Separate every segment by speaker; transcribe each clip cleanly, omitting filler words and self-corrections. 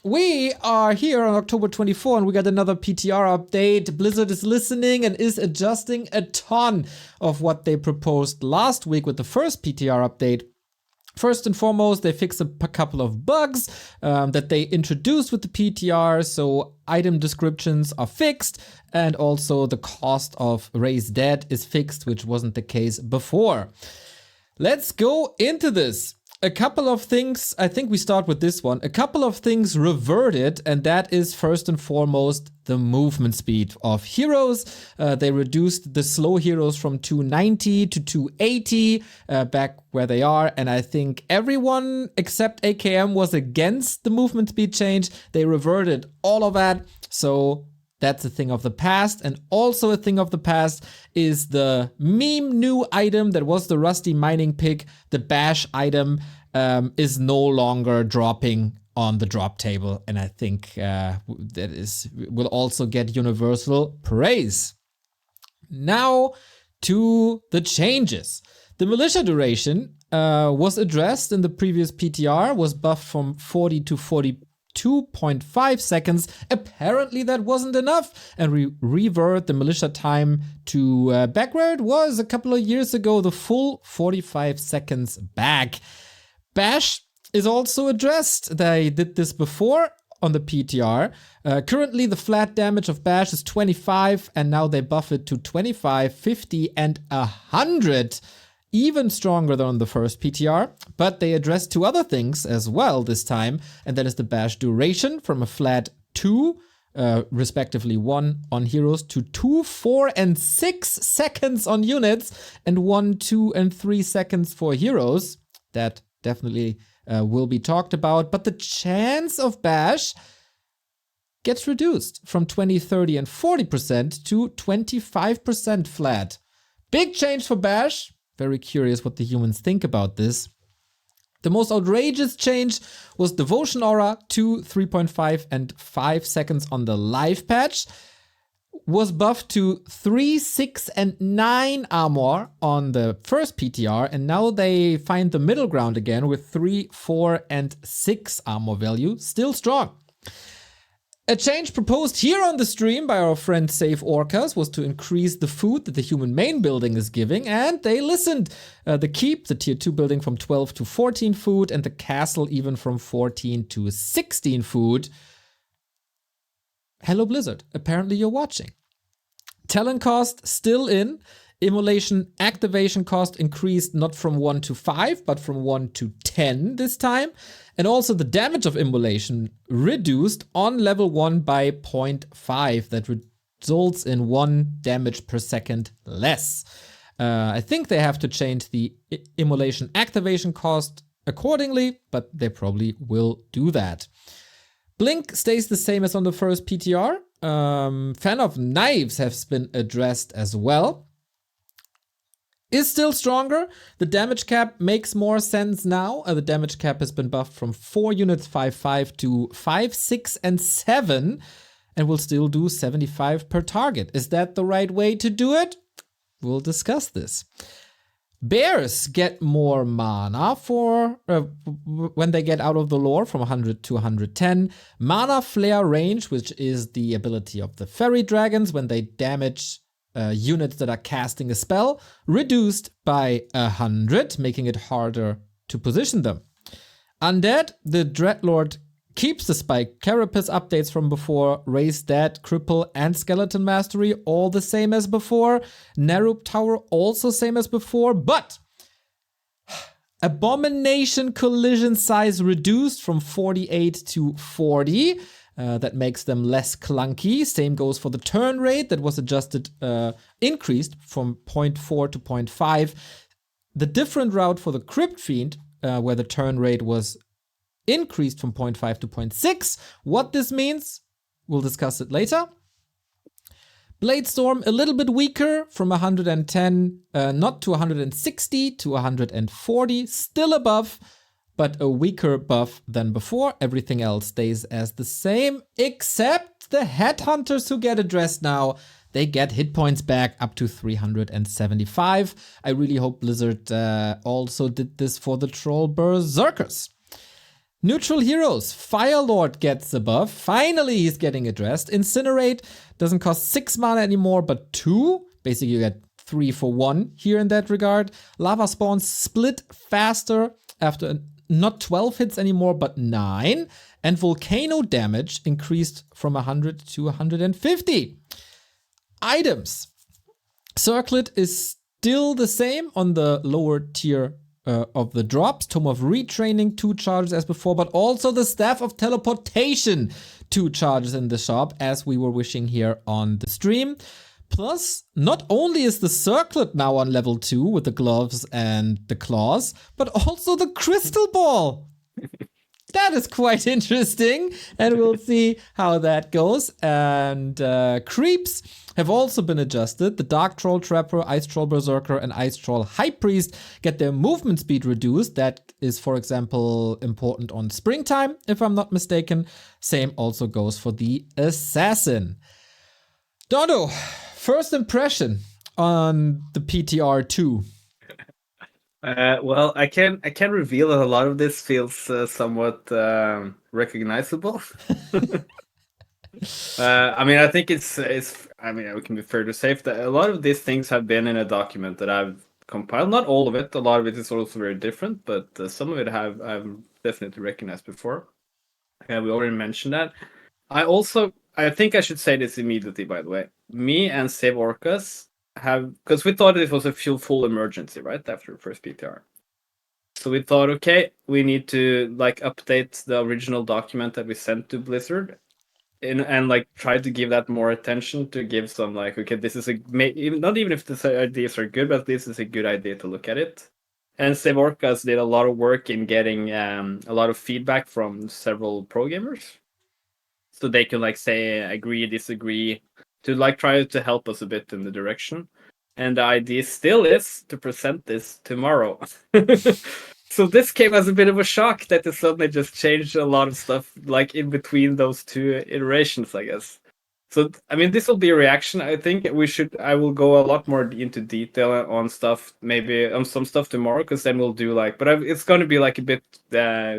Speaker 1: We are here on October 24 and we got another PTR update. Blizzard is listening and is adjusting a ton of what they proposed last week with the first PTR update. First and foremost, they fixed a couple of bugs that they introduced with the PTR, so item descriptions are fixed, and also the cost of Raise Dead is fixed, which wasn't the case before. Let's go into this. A couple of things, I think we start with this one. A couple of things reverted, and that is first and foremost the movement speed of heroes. They reduced the slow heroes from 290 to 280 back where they are, and I think everyone except AKM was against the movement speed change. They reverted all of that, so that's a thing of the past. And also a thing of the past is the meme new item that was the Rusty Mining Pick. The Bash item is no longer dropping on the drop table. And I think will also get universal praise. Now to the changes. The militia duration was addressed in the previous PTR, was buffed from 40 to 42.5 seconds. Apparently that wasn't enough, and revert the militia time to back where it was a couple of years ago, the full 45 seconds back. Bash is also addressed. They did this before on the PTR. Currently the flat damage of Bash is 25, and now they buff it to 25, 50, and 100. Even stronger than on the first PTR, but they addressed two other things as well this time, and that is the Bash duration from a flat 2, respectively 1 on heroes, to 2, 4, and 6 seconds on units, and 1, 2, and 3 seconds for heroes. That definitely will be talked about, but the chance of Bash gets reduced from 20, 30, and 40% to 25% flat. Big change for Bash. Very curious what the humans think about this. The most outrageous change was Devotion Aura, 2, 3.5, and 5 seconds on the live patch. Was buffed to 3, 6, and 9 armor on the first PTR, and now they find the middle ground again with 3, 4, and 6 armor value. Still strong. A change proposed here on the stream by our friend Save Orcas was to increase the food that the human main building is giving, and they listened. The keep, the tier 2 building, from 12 to 14 food, and the castle even from 14 to 16 food. Hello Blizzard, apparently you're watching. Talent cost still in. Immolation activation cost increased not from 1 to 5, but from 1 to 10 this time. And also the damage of immolation reduced on level 1 by 0.5. That results in 1 damage per second less. I think they have to change the immolation activation cost accordingly, but they probably will do that. Blink stays the same as on the first PTR. Fan of Knives has been addressed as well. Is still stronger. The damage cap makes more sense now. The damage cap has been buffed from 4 units 5-5 to 5, 6, and 7, and will still do 75 per target. Is that the right way to do it? We'll discuss this. Bears get more mana for when they get out of the lore from 100 to 110. Mana Flare range, which is the ability of the fairy dragons when they damage units that are casting a spell, reduced by 100, making it harder to position them. Undead, the Dreadlord keeps the Spike Carapace updates from before. Raise Dead, Cripple, and Skeleton Mastery all the same as before. Narub Tower also same as before, but Abomination collision size reduced from 48 to 40. That makes them less clunky. Same goes for the turn rate that was adjusted, increased from 0.4 to 0.5. The different route for the Crypt Fiend, where the turn rate was increased from 0.5 to 0.6. What this means, we'll discuss it later. Bladestorm, a little bit weaker from 110, not to 160 to 140, still above, but a weaker buff than before. Everything else stays as the same, except the Headhunters who get addressed now. They get hit points back up to 375. I really hope Blizzard also did this for the Troll Berserkers. Neutral heroes. Firelord gets a buff. Finally, he's getting addressed. Incinerate doesn't cost 6 mana anymore, but 2. Basically, you get 3 for 1 here in that regard. Lava spawns split faster after not 12 hits anymore, but 9. And volcano damage increased from 100 to 150. Items. Circlet is still the same on the lower tier of the drops. Tome of Retraining, 2 charges as before, but also the Staff of Teleportation, 2 charges in the shop, as we were wishing here on the stream. Plus, not only is the Circlet now on level 2 with the gloves and the claws, but also the Crystal Ball. That is quite interesting, and we'll see how that goes. And creeps have also been adjusted. The Dark Troll Trapper, Ice Troll Berserker, and Ice Troll High Priest get their movement speed reduced. That is, for example, important on Springtime, if I'm not mistaken. Same also goes for the Assassin. Dondo, first impression on the PTR 2.
Speaker 2: Well, I can reveal that a lot of this feels somewhat recognizable. I mean, I think it's. I mean, it can be fair to say that a lot of these things have been in a document that I've compiled. Not all of it. A lot of it is also very different, but some of it I've definitely recognized before. We already mentioned that. I think I should say this immediately. By the way, me and Save Orcas have, because we thought it was a full emergency right after the first PTR. So we thought, okay, we need to like update the original document that we sent to Blizzard, and like try to give that more attention, to give some like, okay, this is not even if the ideas are good, but this is a good idea to look at it. And Save Orcas did a lot of work in getting a lot of feedback from several pro gamers, so they can like say agree, disagree, to like try to help us a bit in the direction. And the idea still is to present this tomorrow. So this came as a bit of a shock that they suddenly just changed a lot of stuff like in between those 2 iterations, I guess. So I mean, this will be a reaction. I think I will go a lot more into detail on stuff, maybe on some stuff tomorrow, because then we'll do like, but it's going to be like a bit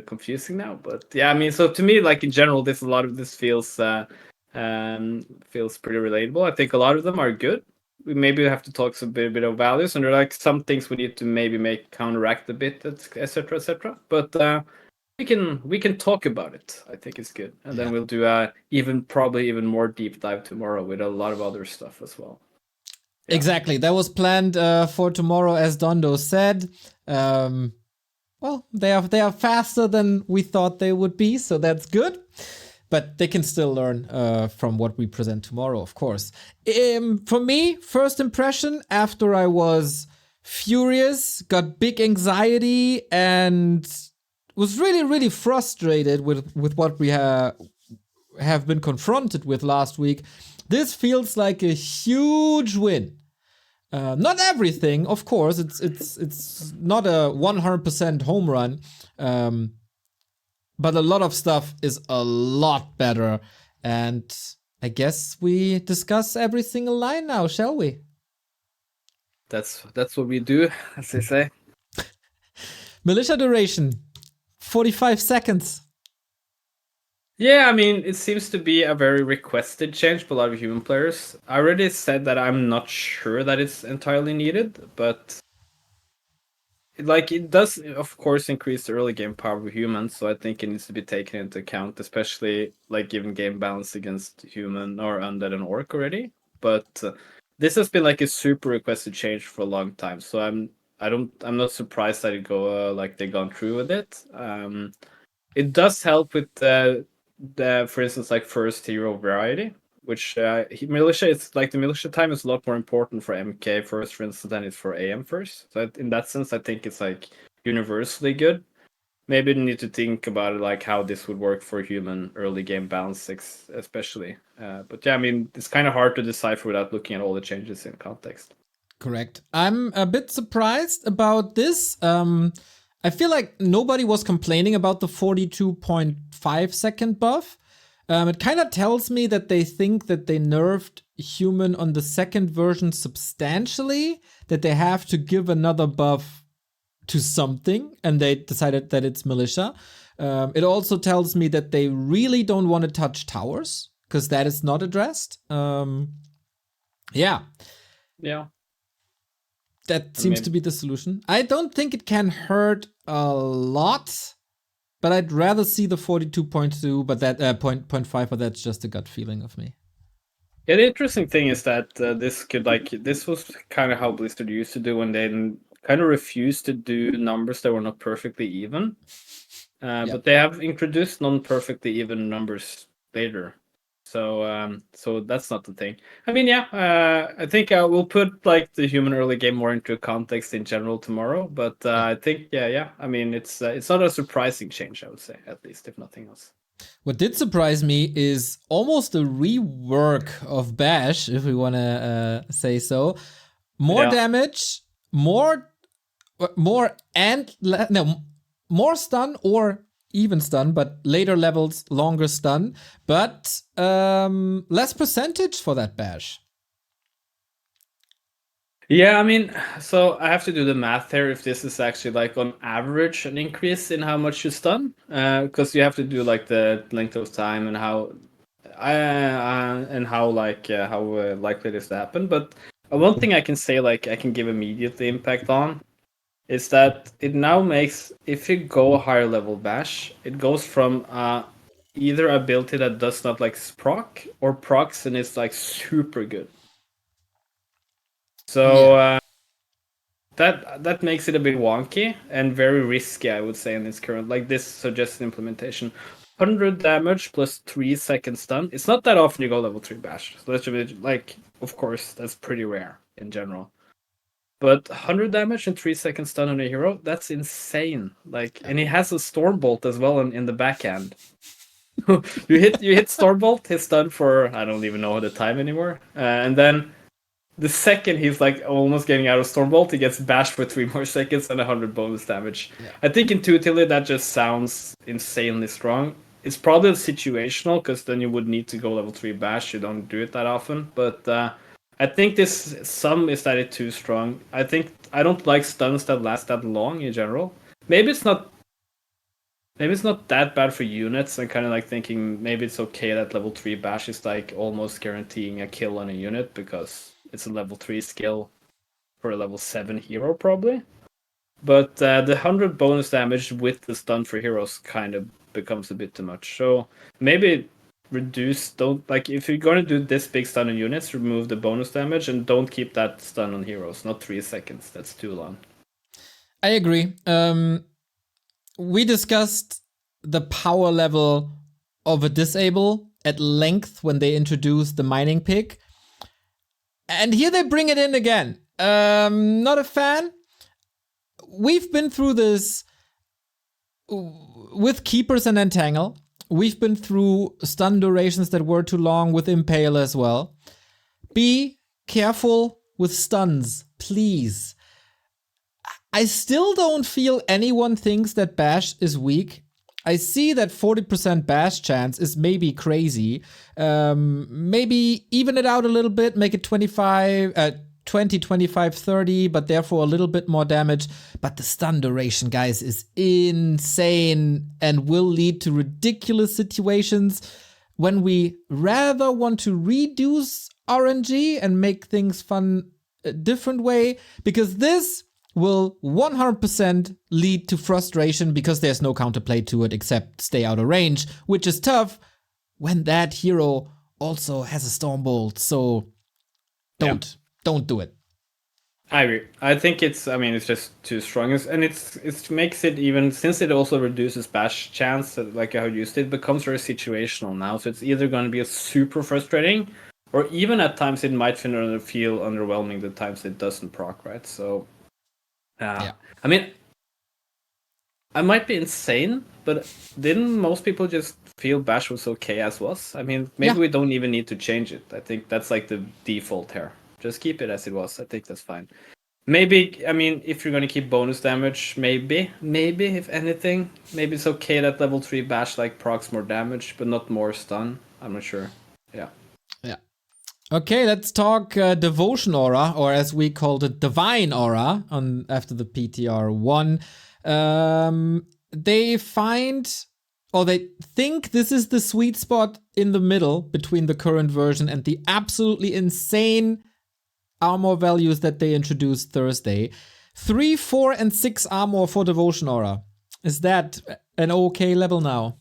Speaker 2: confusing now. But yeah, I mean, so to me, like in general, a lot of this feels pretty relatable. I think a lot of them are good. We maybe have to talk a bit of values, and there are like some things we need to maybe counteract a bit, etc., etc. But we can talk about it. I think it's good, and then we'll do probably even more deep dive tomorrow with a lot of other stuff as well.
Speaker 1: Yeah. Exactly, that was planned for tomorrow, as Dondo said. Well, they are faster than we thought they would be, so that's good. But they can still learn from what we present tomorrow, of course. For me, first impression, after I was furious, got big anxiety, and was really, really frustrated with what we have been confronted with last week, this feels like a huge win. Not everything, of course. It's not a 100% home run. But a lot of stuff is a lot better. And I guess we discuss every single line now, shall we?
Speaker 2: That's what we do, as they say.
Speaker 1: Militia duration, 45 seconds.
Speaker 2: Yeah, I mean, it seems to be a very requested change by a lot of human players. I already said that I'm not sure that it's entirely needed, but like it does, of course, increase the early game power of humans, so I think it needs to be taken into account, especially like given game balance against human or undead and orc already. But this has been like a super requested change for a long time, so I'm not surprised that they've gone through with it. It does help with the for instance like first hero variety, which militia, it's like the militia time is a lot more important for MK first, for instance, than it's for AM first. So in that sense, I think it's like universally good. Maybe you need to think about it, like how this would work for human early game balance, especially. But yeah, I mean, it's kind of hard to decipher without looking at all the changes in context.
Speaker 1: Correct. I'm a bit surprised about this. I feel like nobody was complaining about the 42.5 second buff. It kind of tells me that they think that they nerfed human on the second version substantially, that they have to give another buff to something, and they decided that it's militia. It also tells me that they really don't want to touch towers, because that is not addressed. Yeah.
Speaker 2: Yeah.
Speaker 1: That seems to be the solution. I don't think it can hurt a lot, but I'd rather see the 42.2, but that 0.5, but that's just a gut feeling of me.
Speaker 2: Yeah, the interesting thing is that this was kind of how Blizzard used to do when they kind of refused to do numbers that were not perfectly even. But they have introduced non-perfectly even numbers later. So that's not the thing. I mean, yeah, I think we'll put like the human early game more into context in general tomorrow. But I think, yeah. I mean, it's not a surprising change, I would say, at least, if nothing else.
Speaker 1: What did surprise me is almost a rework of Bash, if we want to say so. More damage, more stun or even stun, but later levels, longer stun, but less percentage for that Bash.
Speaker 2: Yeah, I mean, so I have to do the math here if this is actually like on average an increase in how much you stun, because you have to do like the length of time and how likely it is to happen. But one thing I can say, like I can give immediately impact on, is that it now makes, if you go a higher level Bash, it goes from either ability that does not like proc or procs and it's like super good. So that makes it a bit wonky and very risky, I would say, in its current, like this suggested implementation. 100 damage plus 3 second stun. It's not that often you go level 3 Bash. So that should be, like, of course, that's pretty rare in general. But 100 damage and 3 second stun on a hero, that's insane. Like, and he has a Stormbolt as well in the backhand. you hit Stormbolt, his stun for, I don't even know the time anymore. And then the second he's like almost getting out of Stormbolt, he gets bashed for 3 more seconds and 100 bonus damage. Yeah. I think intuitively that just sounds insanely strong. It's probably situational, because then you would need to go level 3 bash. You don't do it that often. But I think some is that it's too strong. I don't like stuns that last that long in general. Maybe it's not that bad for units. I'm kind of like thinking maybe it's okay that level 3 bash is like almost guaranteeing a kill on a unit, because it's a level 3 skill for a level 7 hero probably. But the 100 bonus damage with the stun for heroes kind of becomes a bit too much. So maybe if you're going to do this big stun on units, remove the bonus damage and don't keep that stun on heroes. Not 3 seconds. That's too long.
Speaker 1: I agree. We discussed the power level of a disable at length when they introduced the mining pick. And here they bring it in again. Not a fan. We've been through this with Keepers and Entangle. We've been through stun durations that were too long with Impale as well. Be careful with stuns, please. I still don't feel anyone thinks that Bash is weak. I see that 40% Bash chance is maybe crazy. Maybe even it out a little bit, make it 20, 25, 30, but therefore a little bit more damage. But the stun duration, guys, is insane and will lead to ridiculous situations when we rather want to reduce RNG and make things fun a different way, because this will 100% lead to frustration because there's no counterplay to it except stay out of range, which is tough when that hero also has a Stormbolt. So don't do it.
Speaker 2: I agree. I think it's just too strong, and it makes it, even since it also reduces bash chance, like how you used it becomes very situational now. So it's either going to be a super frustrating, or even at times it might feel underwhelming the times it doesn't proc, right? So I mean, I might be insane, but didn't most people just feel bash was okay as was? I mean, maybe we don't even need to change it. I think that's like the default here. Just keep it as it was. I think that's fine. Maybe, I mean, if you're going to keep bonus damage, maybe, if anything, maybe it's okay that level 3 bash like procs more damage, but not more stun. I'm not sure. Yeah.
Speaker 1: Okay, let's talk Devotion Aura, or as we called it, Divine Aura, after the PTR 1. They find or they think this is the sweet spot in the middle between the current version and the absolutely insane armor values that they introduced Thursday. 3, 4, and 6 armor for Devotion Aura. Is that an okay level now?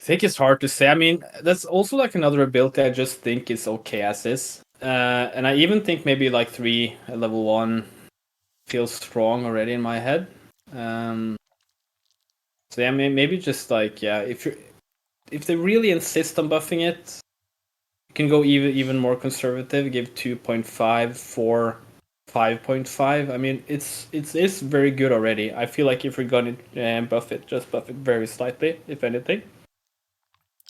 Speaker 2: I think it's hard to say. I mean, that's also like another ability I just think is okay as is. And I even think maybe like 3 at level 1 feels strong already in my head. So yeah, maybe just like, yeah, if they really insist on buffing it, you can go even more conservative, give 2.5, 4, 5.5. I mean, it's very good already. I feel like if you're gonna buff it, just buff it very slightly, if anything.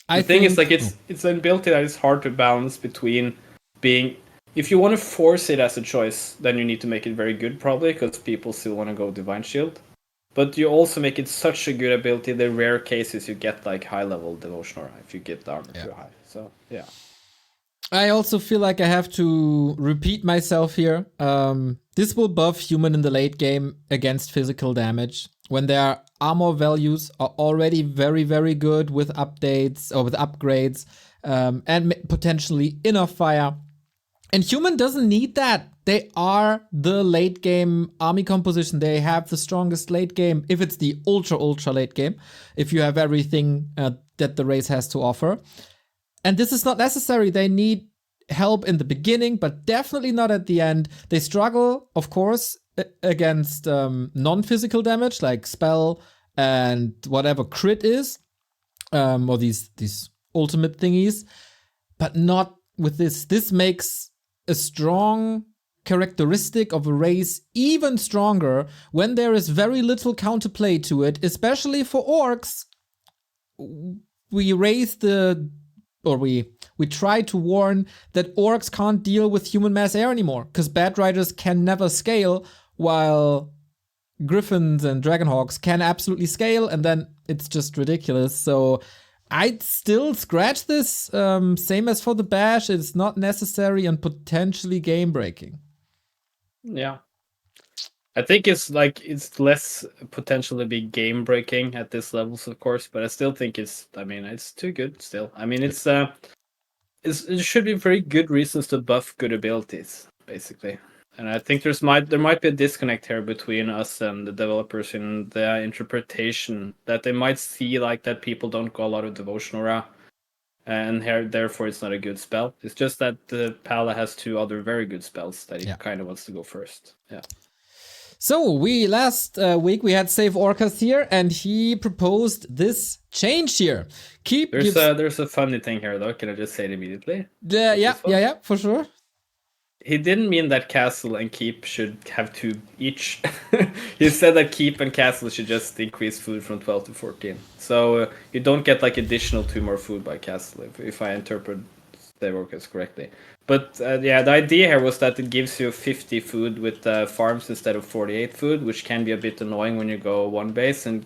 Speaker 2: The thing is, like, it's an ability that is hard to balance between being. If you want to force it as a choice, then you need to make it very good, probably, because people still want to go Divine Shield. But you also make it such a good ability. The rare cases you get like high level Devotion Aura if you get the armor too high. So yeah.
Speaker 1: I also feel like I have to repeat myself here. This will buff human in the late game against physical damage when their armor values are already very, very good with updates or with upgrades, and potentially enough fire. And human doesn't need that. They are the late game army composition. They have the strongest late game if it's the ultra late game, if you have everything that the race has to offer. And this is not necessary. They need help in the beginning, but definitely not at the end. They struggle, of course, against non-physical damage like spell and whatever crit is, or these ultimate thingies, but not with this. This makes a strong characteristic of a race even stronger when there is very little counterplay to it, especially for orcs. We try to warn that orcs can't deal with human mass air anymore because bad riders can never scale, while griffins and dragonhawks can absolutely scale, and then it's just ridiculous. So I'd still scratch this, same as for the bash. It's not necessary and potentially game breaking.
Speaker 2: Yeah. I think it's less potential to be game breaking at this levels, of course, but I still think it's too good still. I mean, it should be very good reasons to buff good abilities, basically. And I think there might be a disconnect here between us and the developers in the interpretation that they might see like that people don't go a lot of Devotion Aura, and therefore it's not a good spell. It's just that the Pala has 2 other very good spells that he kind of wants to go first. Yeah.
Speaker 1: So last week we had Save Orcas here, and he proposed this change here.
Speaker 2: There's a funny thing here though. Can I just say it immediately?
Speaker 1: Yeah, for sure.
Speaker 2: He didn't mean that castle and keep should have 2 each. He said that keep and castle should just increase food from 12 to 14. So you don't get like additional 2 more food by castle, if I interpret the workers correctly. But the idea here was that it gives you 50 food with farms instead of 48 food, which can be a bit annoying when you go one base, and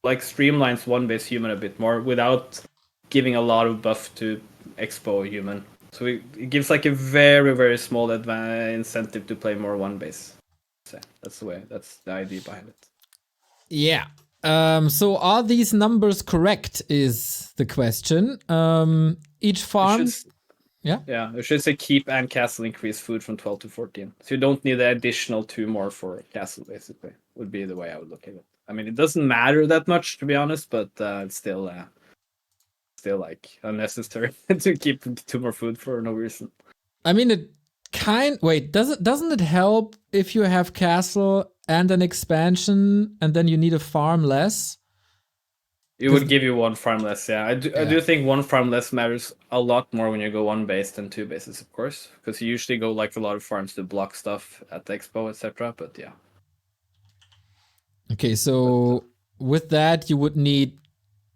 Speaker 2: like streamlines one base human a bit more without giving a lot of buff to expo human. So it gives like a very, very small incentive to play more one base. So that's the idea behind it.
Speaker 1: Yeah. So are these numbers correct is the question. Each farm...
Speaker 2: Yeah, it should say keep and castle increase food from 12 to 14. So you don't need the additional 2 more for castle, basically, would be the way I would look at it. I mean, it doesn't matter that much, to be honest, but it's still like unnecessary to keep 2 more food for no reason.
Speaker 1: I mean, doesn't it help if you have castle and an expansion and then you need a farm less?
Speaker 2: It would give you 1 farm less, yeah. I do think 1 farm less matters a lot more when you go 1 base than 2 bases, of course, because you usually go like a lot of farms to block stuff at the expo, etc. But yeah.
Speaker 1: Okay, so with that, you would need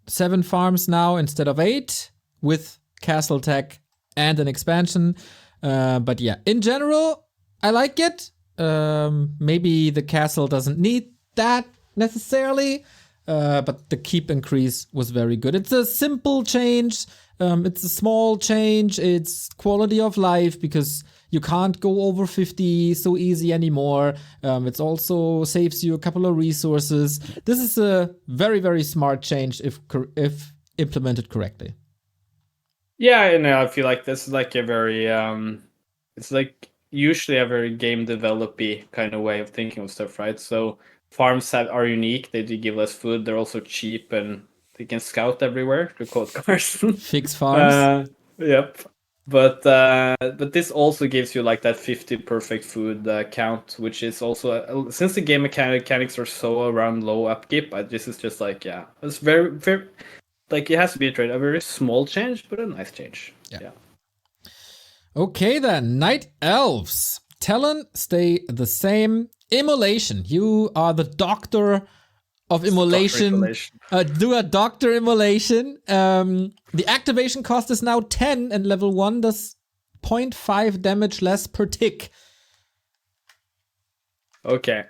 Speaker 1: 7 farms now instead of 8 with castle tech and an expansion. But yeah, in general, I like it. Maybe the castle doesn't need that necessarily. But the keep increase was very good. It's a simple change. It's a small change. It's quality of life because You can't go over 50 so easy anymore. It also saves you a couple of resources. This is a very, very smart change if implemented correctly.
Speaker 2: Yeah, and I feel like this is like a very it's like usually a very game developy kind of way of thinking of stuff, right? So farms are unique. They do give less food. They're also cheap and they can scout everywhere. To quote Carson.
Speaker 1: Fix farms.
Speaker 2: Yep. But this also gives you like that 50 perfect food count, which is also since the game mechanics are so around low upkeep. This is just like it's very very like it has to be a very small change, but a nice change. Yeah.
Speaker 1: Okay then, Night Elves. Talon stay the same. Immolation. You are the doctor of immolation. Do a doctor immolation. The activation cost is now 10 and level 1 does 0.5 damage less per tick.
Speaker 2: Okay.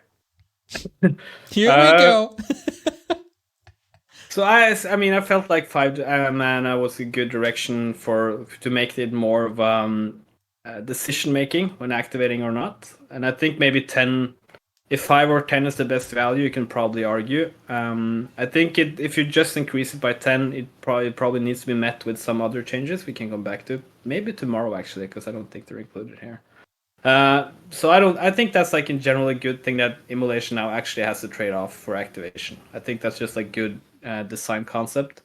Speaker 1: Here we go.
Speaker 2: So I mean, I felt like 5 mana was a good direction to make it more of decision making when activating or not. And I think maybe 10, if 5 or 10 is the best value, you can probably argue. I think if you just increase it by 10, it probably needs to be met with some other changes. We can come back to maybe tomorrow actually, because I don't think they're included here. So I think that's like in general a good thing that immolation now actually has a trade-off for activation. I think that's just like good design concept.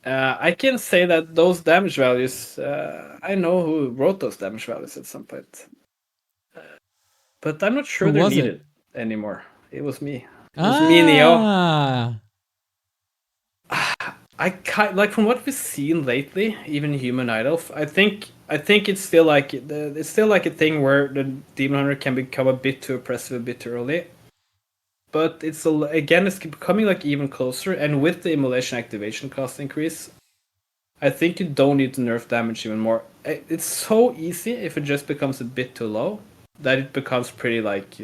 Speaker 2: I can say that those damage values, I know who wrote those damage values at some point. But I'm not sure they're needed anymore. It was me. It was me, Neo. Like from what we've seen lately, even Human Night Elf, I think it's still like a thing where the Demon Hunter can become a bit too oppressive a bit too early. But it's becoming like even closer, and with the immolation activation cost increase, I think you don't need to nerf damage even more. It's so easy if it just becomes a bit too low that it becomes pretty like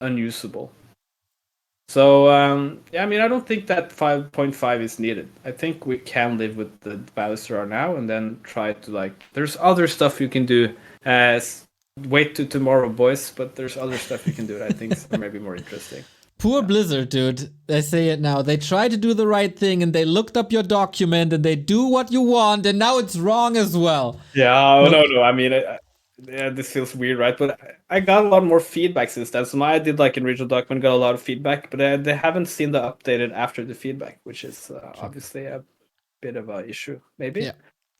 Speaker 2: unusable. So I mean, I don't think that 5.5 is needed. I think we can live with the values there are now, and then try to like. There's other stuff you can do. Wait to tomorrow, boys. But there's other stuff you can do that I think are maybe more interesting.
Speaker 1: Poor Blizzard, dude. I say it now. They try to do the right thing, and they looked up your document, and they do what you want, and now it's wrong as well.
Speaker 2: Yeah, no. I mean, this feels weird, right? But I got a lot more feedback since then. So I did like an original document, got a lot of feedback, but they haven't seen the updated after the feedback, which is obviously a bit of an issue, maybe.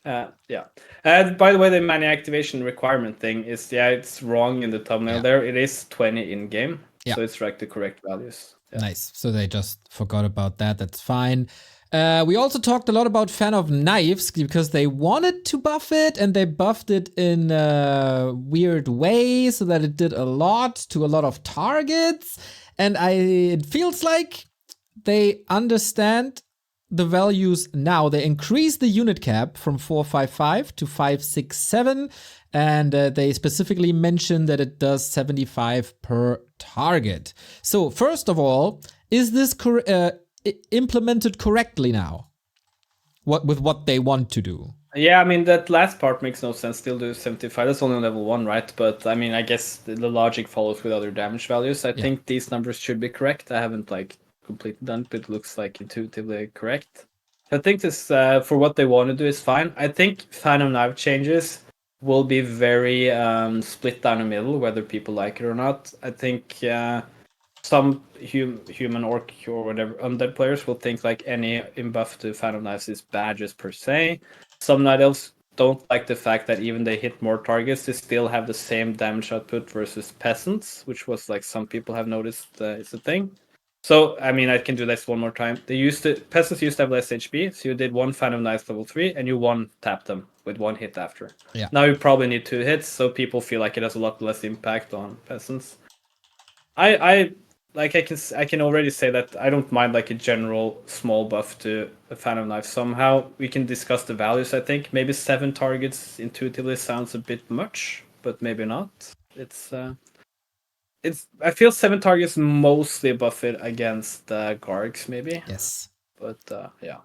Speaker 2: Yeah. And by the way, the mana activation requirement thing is it's wrong in the thumbnail there. It is 20 in game, so it's like the correct values.
Speaker 1: Nice. So they just forgot about that. That's fine. We also talked a lot about Fan of Knives because they wanted to buff it and they buffed it in a weird way so that it did a lot to a lot of targets. And it feels like they understand the values now. They increased the unit cap from 455 to 567. And they specifically mentioned that it does 75 per target. So first of all, is this implemented correctly now? With what they want to do?
Speaker 2: Yeah, I mean, that last part makes no sense. Still do 75. That's only on level 1, right? But I mean, I guess the logic follows with other damage values. I think these numbers should be correct. I haven't like completely done it, but it looks like intuitively correct. I think this, for what they want to do, is fine. I think Fan of Knife changes will be very split down the middle, whether people like it or not. I think some human orc or whatever undead players will think like any imbuff to Fan of Knives is bad just per se. Some night elves don't like the fact that even they hit more targets, they still have the same damage output versus peasants, which was like some people have noticed is a thing. So I mean, I can do this one more time. Peasants used to have less HP, so you did one Fan of Knives level 3, and you tap them with one hit after.
Speaker 1: Yeah.
Speaker 2: Now you probably need 2 hits, so people feel like it has a lot less impact on peasants. I can already say that I don't mind like a general small buff to a Fan of Knife. Somehow we can discuss the values. I think maybe 7 targets intuitively sounds a bit much, but maybe not. I feel 7 targets mostly buff it against Gargs maybe.
Speaker 1: Yes.
Speaker 2: But yeah.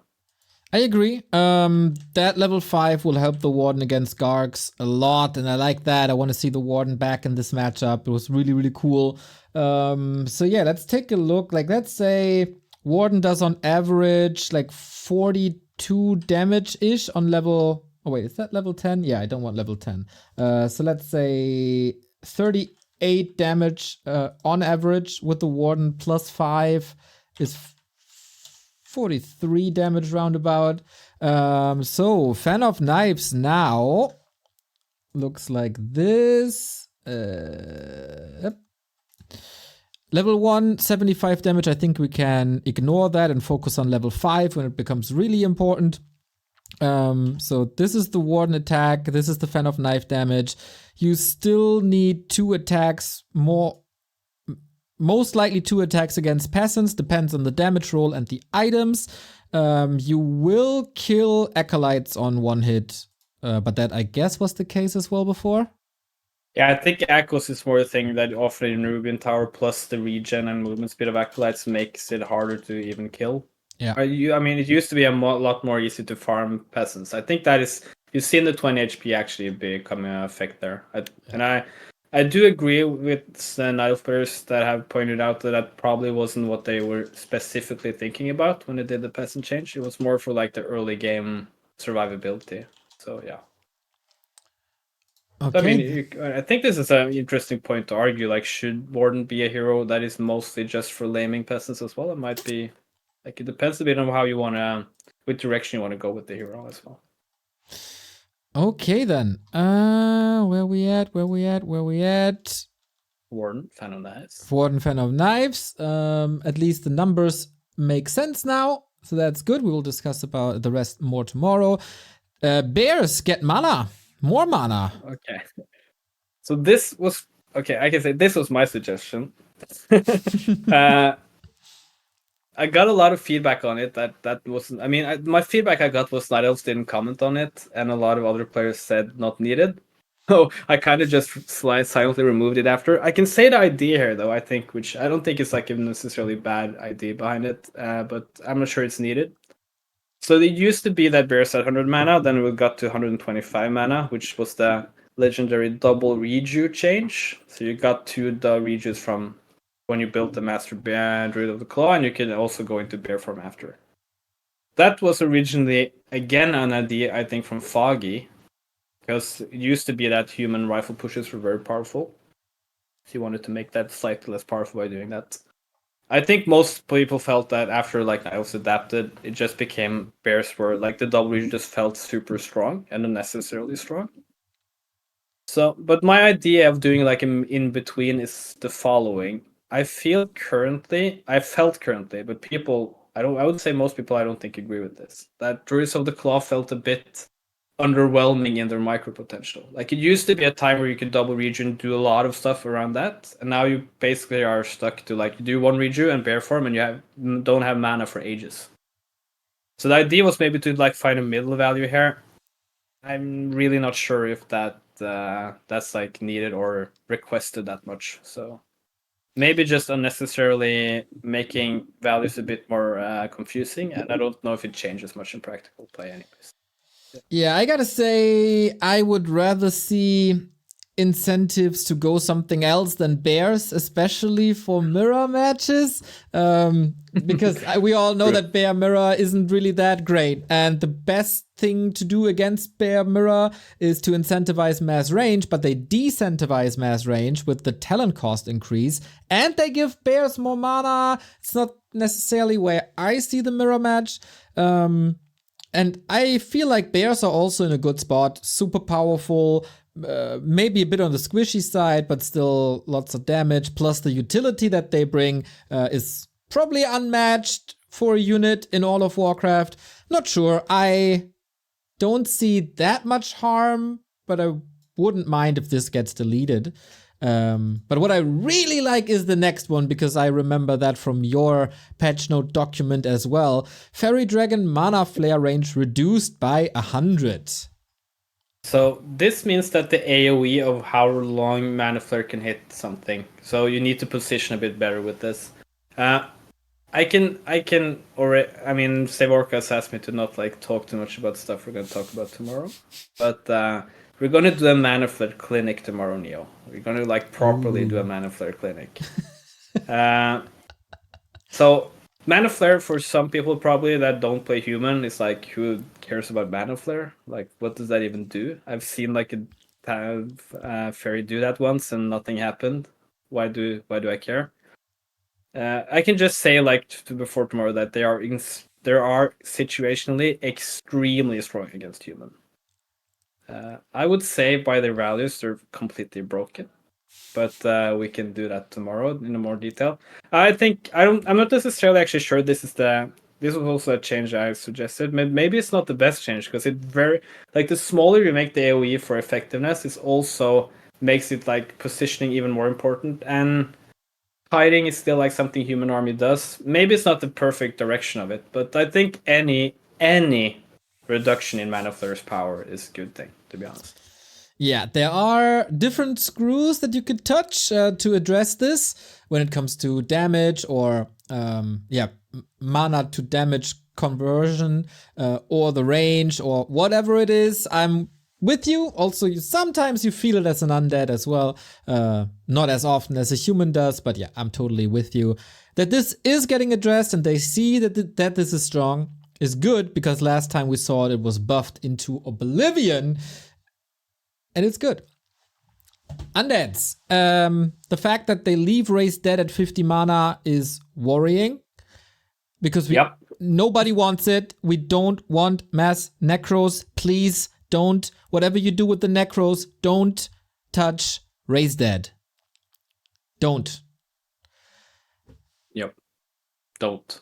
Speaker 1: I agree. That level 5 will help the Warden against Gargs a lot, and I like that. I want to see the Warden back in this matchup. It was really, really cool. So yeah, let's take a look. Like, let's say Warden does on average like 42 damage-ish on level... Oh wait, is that level 10? Yeah, I don't want level 10. So let's say 38 damage on average with the Warden plus 5 is 43 damage roundabout. So Fan of Knives now looks like this. Yep. Level 1, 75 damage. I think we can ignore that and focus on level 5 when it becomes really important. So this is the Warden attack. This is the Fan of Knife damage. You still need 2 attacks more. Most likely 2 attacks against peasants, depends on the damage roll and the items. You will kill acolytes on 1 hit, but that I guess was the case as well before.
Speaker 2: Yeah, I think Echoes is more a thing that often in Rubian Tower, plus the regen and movement speed of acolytes makes it harder to even kill.
Speaker 1: Yeah.
Speaker 2: I mean, it used to be a lot more easy to farm peasants. I think that is, you've seen the 20 HP actually become an effect there. And I do agree with the Night players that have pointed out that that probably wasn't what they were specifically thinking about when they did the peasant change. It was more for like the early game survivability. So yeah.
Speaker 1: Okay.
Speaker 2: So, I mean, I think this is an interesting point to argue. Like, should Warden be a hero that is mostly just for laming peasants as well? It might be. Like, it depends a bit on how you want to, which direction you want to go with the hero as well.
Speaker 1: Okay then. Where we at?
Speaker 2: Warden, Fan of Knives.
Speaker 1: Warden, Fan of Knives. At least the numbers make sense now, so that's good. We will discuss about the rest more tomorrow. Bears get mana. More mana.
Speaker 2: Okay. So this was, okay, I can say this was my suggestion. I got a lot of feedback on it. That wasn't. I mean, my feedback I got was Night Elves didn't comment on it, and a lot of other players said not needed. So I kind of just silently removed it after. I can say the idea here, though. I think, which I don't think is like a necessarily bad idea behind it, but I'm not sure it's needed. So it used to be that bears had 100 mana, then we got to 125 mana, which was the legendary double reju change. So you got 2 rejus from when you built the Master Druid of the Claw, and you can also go into bear form after. That was originally, again, an idea, I think, from Foggy, because it used to be that human rifle pushes were very powerful. So you wanted to make that slightly less powerful by doing that. I think most people felt that after like I was adapted, it just became bears were like the W just felt super strong and unnecessarily strong. So, but my idea of doing like in between is the following. I felt currently, but people, I would say most people I don't think agree with this. That Druids of the Claw felt a bit underwhelming in their micro potential. Like it used to be a time where you could double region, do a lot of stuff around that, and now you basically are stuck to like do 1 reju and bear form, and you don't have mana for ages. So the idea was maybe to like find a middle value here. I'm really not sure if that's like needed or requested that much. So maybe just unnecessarily making values a bit more confusing, and I don't know if it changes much in practical play anyways.
Speaker 1: Yeah, I gotta say, I would rather see incentives to go something else than bears, especially for mirror matches, because we all know that bear mirror isn't really that great, and the best thing to do against bear mirror is to incentivize mass range, but they decentivize mass range with the talent cost increase, and they give bears more mana. It's not necessarily where I see the mirror match. And I feel like bears are also in a good spot, super powerful, maybe a bit on the squishy side, but still lots of damage. Plus the utility that they bring is probably unmatched for a unit in all of Warcraft. Not sure. I don't see that much harm, but I wouldn't mind if this gets deleted. But what I really like is the next one, because I remember that from your patch note document as well. Fairy Dragon mana flare range reduced by 100.
Speaker 2: So this means that the AoE of how long mana flare can hit something. So you need to position a bit better with this. I I can already. I mean, Save Orcas asked me to not like talk too much about stuff we're gonna talk about tomorrow, but we're gonna do a Mana Flare clinic tomorrow, Neo. We're gonna like properly do a Mana Flare clinic. So Mana Flare for some people probably that don't play human is like, who cares about Mana Flare? Like, what does that even do? I've seen like a fairy do that once and nothing happened. Why do I care? I can just say like before tomorrow that they are situationally extremely strong against human. I would say by their values they're completely broken, but we can do that tomorrow in more detail. I think I'm not necessarily actually sure this was also a change I suggested. Maybe it's not the best change because it very like the smaller you make the AOE for effectiveness, it also makes it like positioning even more important, and fighting is still like something human army does. Maybe it's not the perfect direction of it, but I think any reduction in Mana Flare's power is a good thing, to be honest.
Speaker 1: Yeah, there are different screws that you could touch to address this when it comes to damage or mana to damage conversion or the range or whatever it is. I'm with you. Also, sometimes you feel it as an undead as well. Not as often as a human does, but yeah, I'm totally with you. That this is getting addressed and they see that this is strong is good, because last time we saw it was buffed into oblivion. And it's good. Undeads. The fact that they leave Raised Dead at 50 mana is worrying. Because nobody wants it. We don't want mass necros. Please don't. Whatever you do with the necros, don't touch Raised Dead. Don't.
Speaker 2: Yep. Don't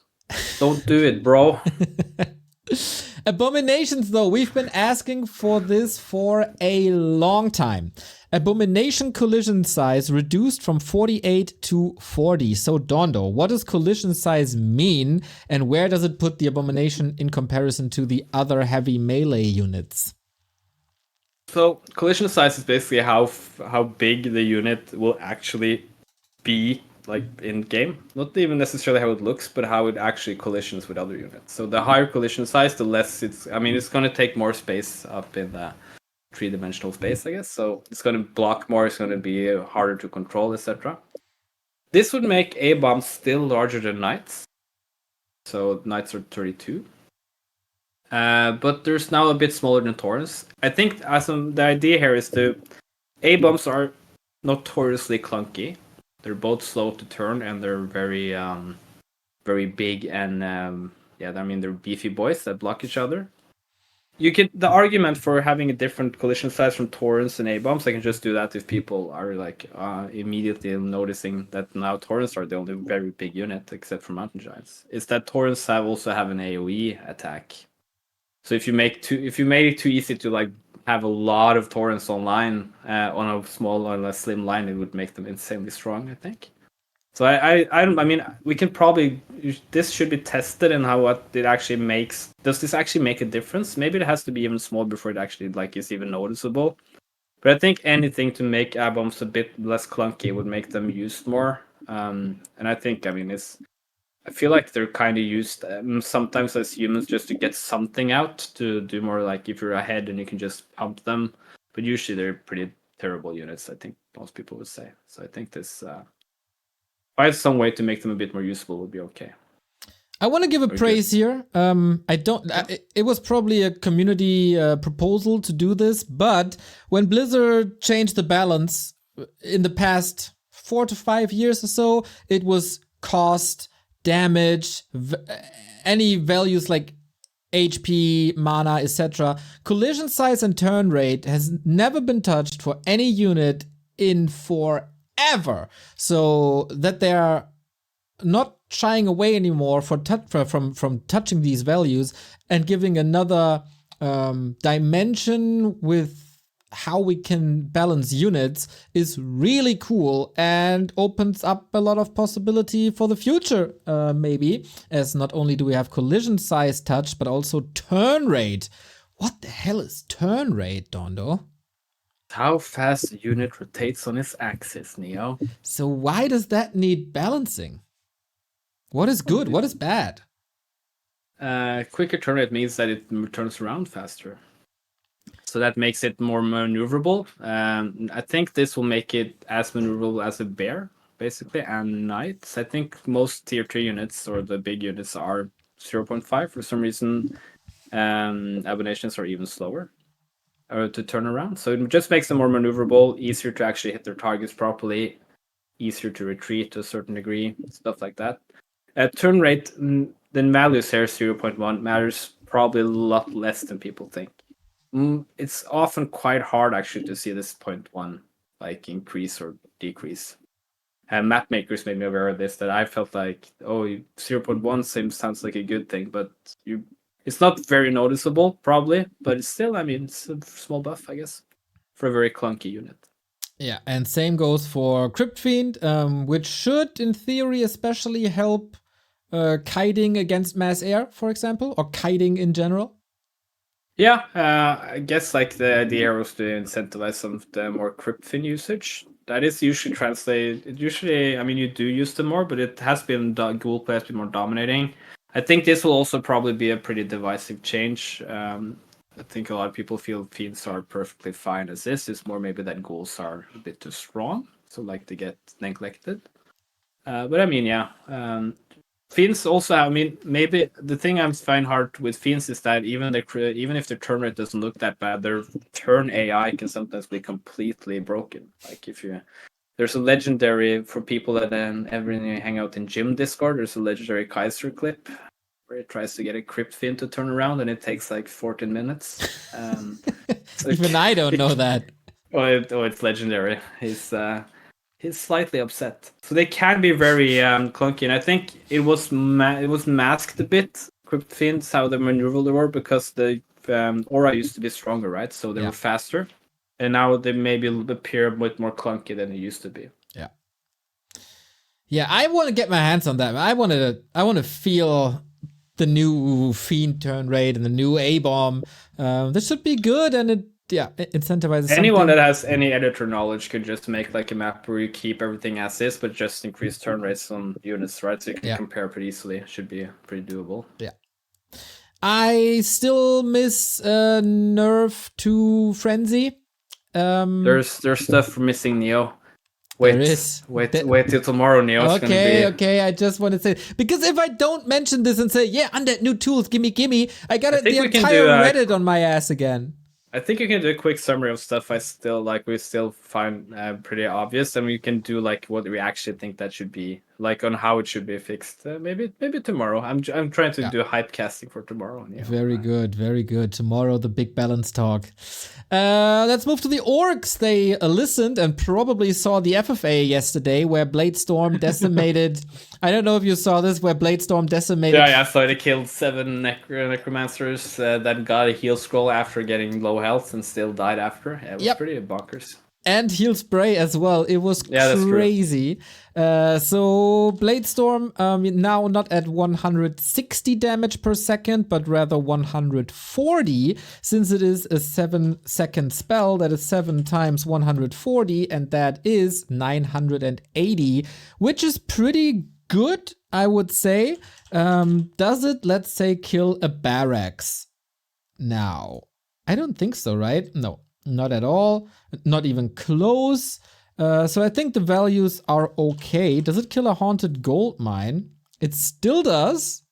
Speaker 2: do it, bro.
Speaker 1: Abominations, though, we've been asking for this for a long time. Abomination collision size reduced from 48 to 40. So, Dondo, what does collision size mean, and where does it put the Abomination in comparison to the other heavy melee units?
Speaker 2: So, collision size is basically how big the unit will actually be, like in game. Not even necessarily how it looks, but how it actually collisions with other units. So the higher collision size, the less it's going to take more space up in the three-dimensional space, I guess. So it's going to block more, it's going to be harder to control, etc. This would make A-bombs still larger than knights. So knights are 32. But there's now a bit smaller than Taurens. I think the idea here is A-bombs are notoriously clunky. They're both slow to turn and they're very, very big and they're beefy boys that block each other. The argument for having a different collision size from Taurens and A-bombs, I can just do that if people are like immediately noticing that now Taurens are the only very big unit except for Mountain Giants. Is that Taurens also have an AoE attack. So if you made it too easy to like have a lot of Taurens online on a slim line, it would make them insanely strong, I think. So I mean, we can probably, this should be tested in what it actually makes. Does this actually make a difference? Maybe it has to be even small before it actually like is even noticeable. But I think anything to make A-bombs a bit less clunky would make them used more. And I think, I feel like they're kind of used sometimes as humans just to get something out, to do more like if you're ahead and you can just pump them. But usually they're pretty terrible units, I think most people would say. So I think this, find some way to make them a bit more useful would be okay.
Speaker 1: I want to give a praise here. It was probably a community proposal to do this, but when Blizzard changed the balance in the past 4 to 5 years or so, it was cost, damage, any values like HP, mana, etc. Collision size and turn rate has never been touched for any unit in forever. So that they are not shying away anymore from touching these values and giving another dimension with how we can balance units is really cool and opens up a lot of possibility for the future, maybe, as not only do we have collision size touch, but also turn rate. What the hell is turn rate, Dondo?
Speaker 2: How fast a unit rotates on its axis, Neo.
Speaker 1: So why does that need balancing? What is good? What is bad?
Speaker 2: Quicker turn rate means that it turns around faster. So that makes it more maneuverable. I think this will make it as maneuverable as a bear, basically, and knights. I think most tier 3 units, or the big units, are 0.5. For some reason, abominations are even slower to turn around. So it just makes them more maneuverable, easier to actually hit their targets properly, easier to retreat to a certain degree, stuff like that. Turn rate, the values here, 0.1, matters probably a lot less than people think. It's often quite hard actually to see this 0.1 like increase or decrease. And map makers made me aware of this, that I felt like, 0.1 sounds like a good thing, but it's not very noticeable probably, but it's still, I mean, it's a small buff, I guess, for a very clunky unit.
Speaker 1: Yeah, and same goes for Crypt Fiend, which should, in theory, especially help kiting against mass air, for example, or kiting in general.
Speaker 2: Yeah, I guess like the idea was to incentivize some of the more Crypt Fiend usage. That is usually translated. Usually, I mean, you do use them more, but it has been Ghoul play has been more dominating. I think this will also probably be a pretty divisive change. I think a lot of people feel Fiends are perfectly fine as this. It's more maybe that Ghouls are a bit too strong, so like to get neglected. But I mean, yeah. Fiends also, I mean, maybe the thing I'm finding hard with Fiends is that even if their turn rate doesn't look that bad, their turn AI can sometimes be completely broken. Like there's a legendary for people that ever hang out in gym Discord. There's a legendary Kaiser clip where he tries to get a Crypt Fiend to turn around, and it takes like 14 minutes. So
Speaker 1: Even I don't know that.
Speaker 2: it's legendary. He's slightly upset. So they can be very clunky, and I think it was masked a bit. Crypt Fiends, how the maneuverable they were, because the aura used to be stronger, right? So they were faster, and now they maybe appear a bit more clunky than they used to be.
Speaker 1: Yeah. Yeah, I want to get my hands on that. I want to feel the new Fiend turn rate and the new A-bomb. This should be good, and it incentivizes
Speaker 2: Anyone
Speaker 1: something.
Speaker 2: that has any editor knowledge could just make like a map where you keep everything as is, but just increase turn rates on units, right? So you can compare pretty easily. It should be pretty doable.
Speaker 1: Yeah. I still miss nerf to Frenzy.
Speaker 2: There's stuff missing Neo.
Speaker 1: There is.
Speaker 2: Wait till tomorrow, Neo's gonna be...
Speaker 1: Okay, I just want to say, because if I don't mention this and say, Undead new tools, gimme, I got the entire Reddit on my ass again.
Speaker 2: I think you can do a quick summary of stuff we still find pretty obvious, and we can do like what we actually think that should be, like on how it should be fixed. Maybe tomorrow. I'm trying to do hype casting for tomorrow.
Speaker 1: Very good. Tomorrow, the big balance talk. Let's move to the orcs. They listened and probably saw the FFA yesterday, where Bladestorm decimated. I don't know if you saw this, where Bladestorm decimated.
Speaker 2: Yeah, I saw they killed 7 necromancers that got a heal scroll after getting low health and still died after. It was pretty bonkers.
Speaker 1: And heal spray as well. It was crazy. So Bladestorm now not at 160 damage per second, but rather 140, since it is a 7-second spell. That is 7 times 140, and that is 980, which is pretty good, I would say. Does it, let's say, kill a barracks now? I don't think so, right? No. Not at all, not even close. So I think the values are okay. Does it kill a haunted gold mine? It still does.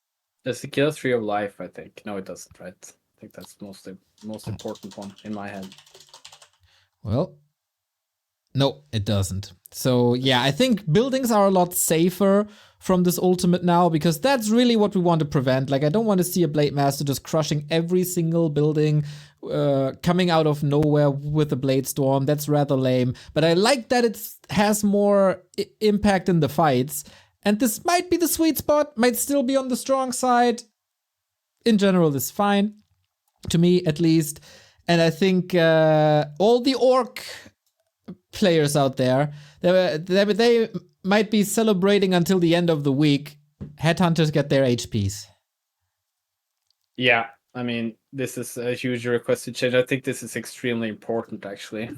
Speaker 2: Does it kill 3 of life, I think? No, it doesn't, right? I think that's the most important one in my head.
Speaker 1: Well, no, it doesn't. So yeah, I think buildings are a lot safer from this ultimate now, because that's really what we want to prevent. Like, I don't want to see a Blade Master just crushing every single building, coming out of nowhere with a Blade Storm. That's rather lame. But I like that it has more impact in the fights. And this might be the sweet spot, might still be on the strong side. In general, it's fine. To me, at least. And I think all the Orc players out there, they might be celebrating until the end of the week. Headhunters get their HPs.
Speaker 2: Yeah, I mean, this is a huge requested change. I think this is extremely important, actually,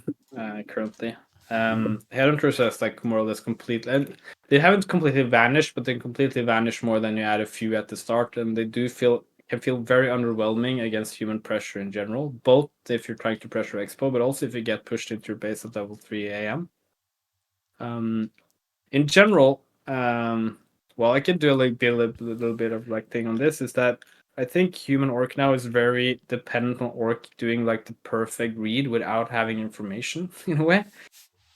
Speaker 2: currently. Headhunters has like more or less complete, and They haven't completely vanished, but they completely vanished more than you add a few at the start, and they can feel very underwhelming against human pressure in general. Both if you're trying to pressure Expo, but also if you get pushed into your base at level 3 AM. In general, well, I can do a little bit of like thing on this. Is that I think human orc now is very dependent on orc doing like the perfect read without having information in a way.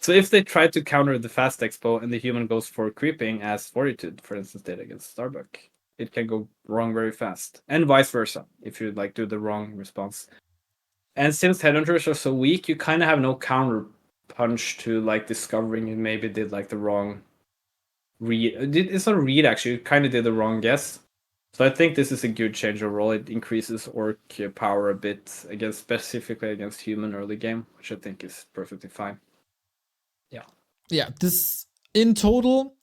Speaker 2: So if they try to counter the fast expo and the human goes for creeping, as Fortitude, for instance, did against Starbuck, it can go wrong very fast, and vice versa if you like do the wrong response. And since headhunters are so weak, you kind of have no counter punch to like discovering you maybe did like the wrong read. It's not a read actually. You kind of did the wrong guess. So I think this is a good change overall. It increases orc power a bit against specifically against human early game, which I think is perfectly fine.
Speaker 1: Yeah, this in total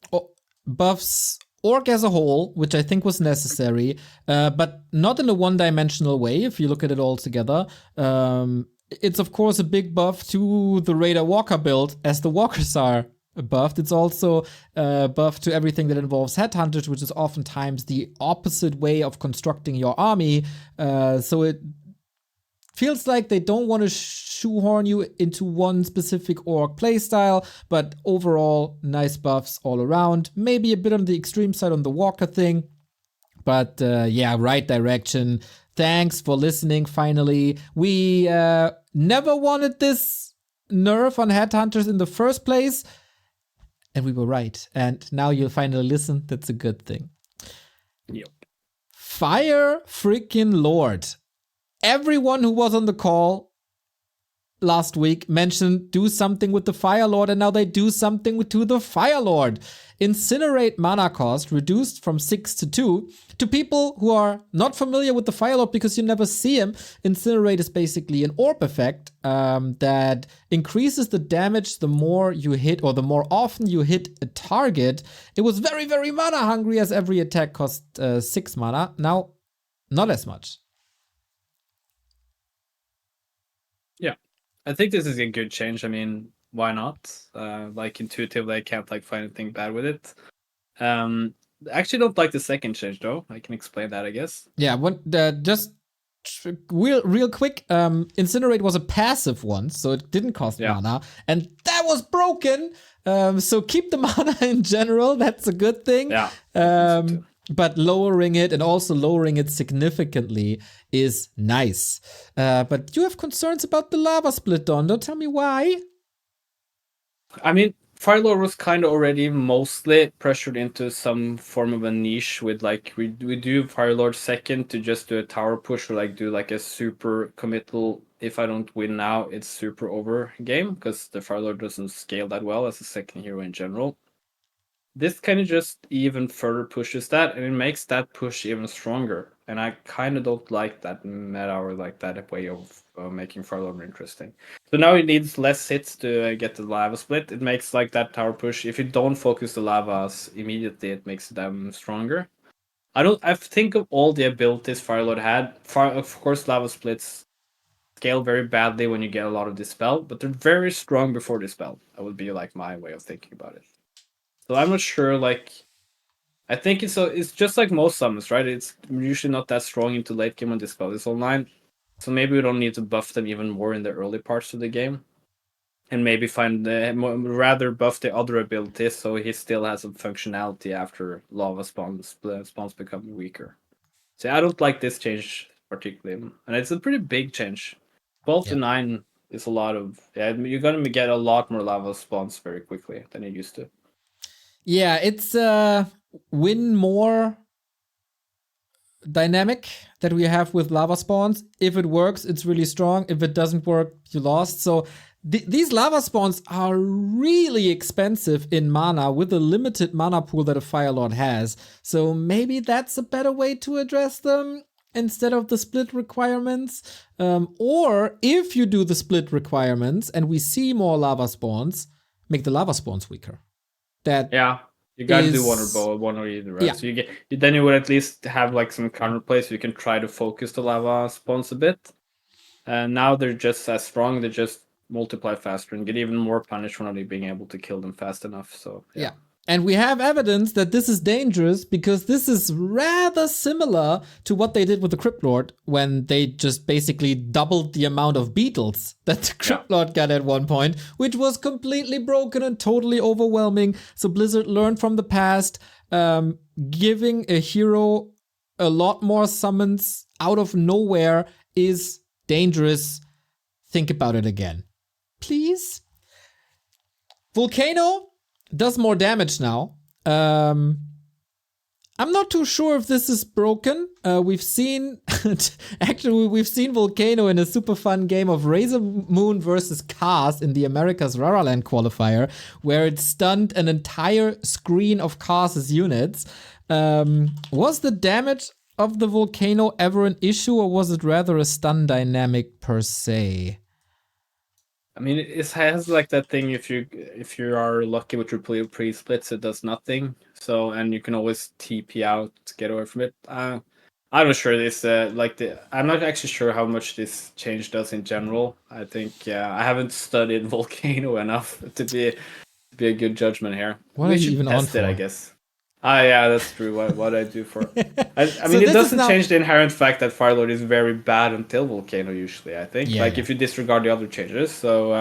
Speaker 1: buffs orc as a whole, which I think was necessary, but not in a one-dimensional way. If you look at it all together, it's of course a big buff to the Raider Walker build, as the walkers are buffed. It's also buff to everything that involves headhunters, which is oftentimes the opposite way of constructing your army. So it feels like they don't want to shoehorn you into one specific orc playstyle, but overall, nice buffs all around. Maybe a bit on the extreme side on the walker thing, but yeah, right direction. Thanks for listening, finally. We never wanted this nerf on headhunters in the first place, and we were right. And now you'll finally listen. That's a good thing.
Speaker 2: Yep.
Speaker 1: Fire freaking Lord. Everyone who was on the call last week mentioned do something with the Firelord, and now they do something to the Firelord. Incinerate mana cost reduced from 6 to 2. To people who are not familiar with the Firelord because you never see him, Incinerate is basically an orb effect that increases the damage the more you hit or the more often you hit a target. It was very, very mana hungry as every attack cost 6 mana. Now, not as much.
Speaker 2: Yeah, I think this is a good change. I mean, why not? Like intuitively, I can't like find anything bad with it. I actually don't like the second change though. I can explain that, I guess.
Speaker 1: Yeah, just real quick. Incinerate was a passive one, so it didn't cost mana, and that was broken. So keep the mana in general. That's a good thing.
Speaker 2: Yeah.
Speaker 1: But lowering it and also lowering it significantly is nice. But you have concerns about the lava split, Dondo. Tell me why.
Speaker 2: I mean, Firelord was kind of already mostly pressured into some form of a niche with like we do Firelord second to just do a tower push or like do like a super committal. If I don't win now, it's super over game because the Firelord doesn't scale that well as a second hero in general. This kind of just even further pushes that, and it makes that push even stronger. And I kind of don't like that meta or like that way of making Firelord interesting. So now it needs less hits to get the lava split. It makes like that tower push. If you don't focus the lavas immediately, it makes them stronger. I think of all the abilities Firelord had. Of course, lava splits scale very badly when you get a lot of dispel, but they're very strong before dispel. That would be like my way of thinking about it. So I'm not sure. Like, I think it's just like most summons, right? It's usually not that strong into late game when dispel is online. So maybe we don't need to buff them even more in the early parts of the game, and maybe rather buff the other abilities so he still has some functionality after lava spawns become weaker. So I don't like this change particularly, and it's a pretty big change. 12 to 9 is a lot of you're gonna get a lot more lava spawns very quickly than you used to.
Speaker 1: Yeah, it's win more dynamic that we have with lava spawns. If it works, it's really strong. If it doesn't work, you lost. So these lava spawns are really expensive in mana with the limited mana pool that a Firelord has. So maybe that's a better way to address them instead of the split requirements. Or if you do the split requirements and we see more lava spawns, make the lava spawns weaker.
Speaker 2: You gotta do one or either, right?
Speaker 1: Yeah.
Speaker 2: So then you would at least have like some counterplay, so you can try to focus the lava spawns a bit. And now they're just as strong. They just multiply faster and get even more punished for not being able to kill them fast enough. So
Speaker 1: yeah. And we have evidence that this is dangerous because this is rather similar to what they did with the Crypt Lord when they just basically doubled the amount of beetles that the Crypt Lord got at one point, which was completely broken and totally overwhelming. So Blizzard learned from the past, giving a hero a lot more summons out of nowhere is dangerous. Think about it again. Please? Volcano does more damage now. I'm not too sure if this is broken. We've seen Volcano in a super fun game of Razor Moon versus Cars in the Americas Raraland qualifier, where it stunned an entire screen of Cars' units. Was the damage of the Volcano ever an issue, or was it rather a stun dynamic per se?
Speaker 2: I mean, it has like that thing. If you are lucky with your pre-splits, it does nothing. So, and you can always TP out to get away from it. I'm not sure this I'm not actually sure how much this change does in general. I think I haven't studied Volcano enough to be a good judgment here.
Speaker 1: What
Speaker 2: We
Speaker 1: are you
Speaker 2: should
Speaker 1: even
Speaker 2: test
Speaker 1: on for?
Speaker 2: it, I guess. Yeah, that's true. What I do for? I
Speaker 1: So
Speaker 2: mean, it
Speaker 1: this is
Speaker 2: doesn't
Speaker 1: now-
Speaker 2: change the inherent fact that Firelord is very bad until Volcano. Usually, I think.
Speaker 1: Yeah, yeah.
Speaker 2: If you disregard the other changes. So